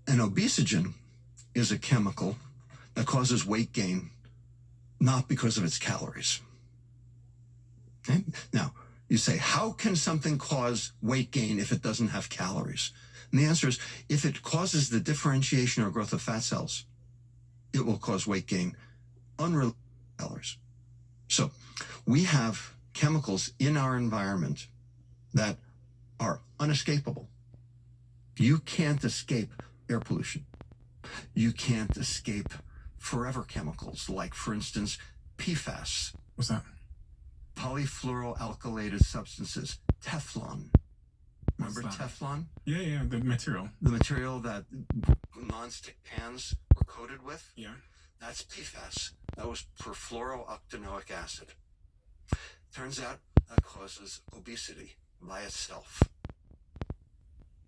An obesogen is a chemical that causes weight gain, not because of its calories. Okay? Now, you say, how can something cause weight gain if it doesn't have calories? And the answer is, if it causes the differentiation or growth of fat cells, it will cause weight gain unrelated to calories. So we have chemicals in our environment that are unescapable. You can't escape air pollution. You can't escape forever chemicals, like, for instance, PFAS. What's that? Polyfluoroalkylated substances. Teflon. Remember Teflon? Yeah, the material. The material that nonstick pans were coated with? Yeah. That's PFAS. That was perfluorooctanoic acid. Turns out that causes obesity by itself.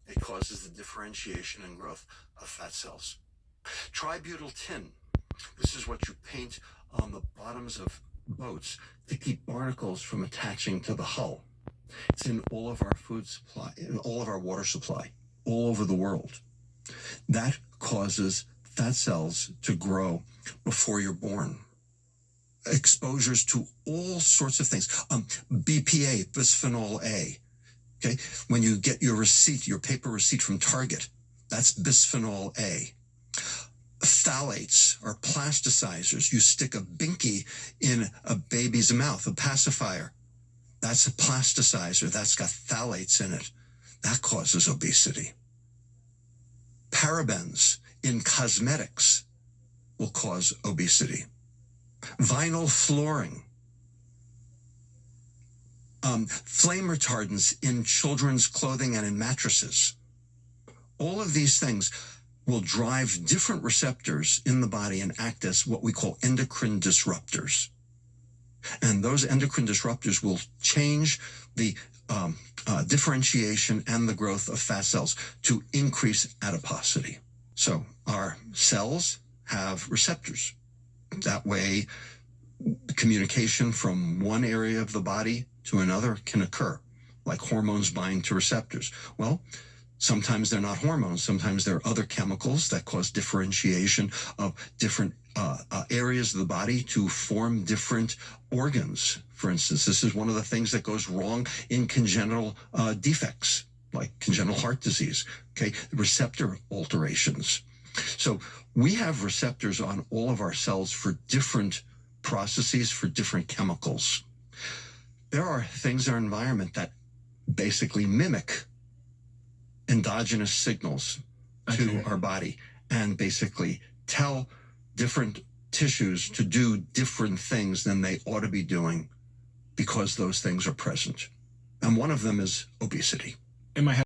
It causes the differentiation and growth of fat cells. Tributyl tin. This is what you paint on the bottoms of boats to keep barnacles from attaching to the hull. It's in all of our food supply, in all of our water supply, all over the world. That causes fat cells to grow before you're born. Exposures to all sorts of things. BPA, bisphenol A. Okay, when you get your receipt, your paper receipt from Target, that's bisphenol A. Phthalates are plasticizers. You stick a binky in a baby's mouth, a pacifier. That's a plasticizer. That's got phthalates in it. That causes obesity. Parabens in cosmetics will cause obesity. Vinyl flooring. Flame retardants in children's clothing and in mattresses. All of these things will drive different receptors in the body and act as what we call endocrine disruptors. And those endocrine disruptors will change the differentiation and the growth of fat cells to increase adiposity. So our cells have receptors. That way, communication from one area of the body to another can occur, like hormones bind to receptors. Well, sometimes they're not hormones. Sometimes they're other chemicals that cause differentiation of different areas of the body to form different organs. For instance, this is one of the things that goes wrong in congenital defects, like congenital heart disease, okay, receptor alterations. So we have receptors on all of our cells for different processes, for different chemicals. There are things in our environment that basically mimic endogenous signals to our body and basically tell different tissues to do different things than they ought to be doing because those things are present. And one of them is obesity. In my head,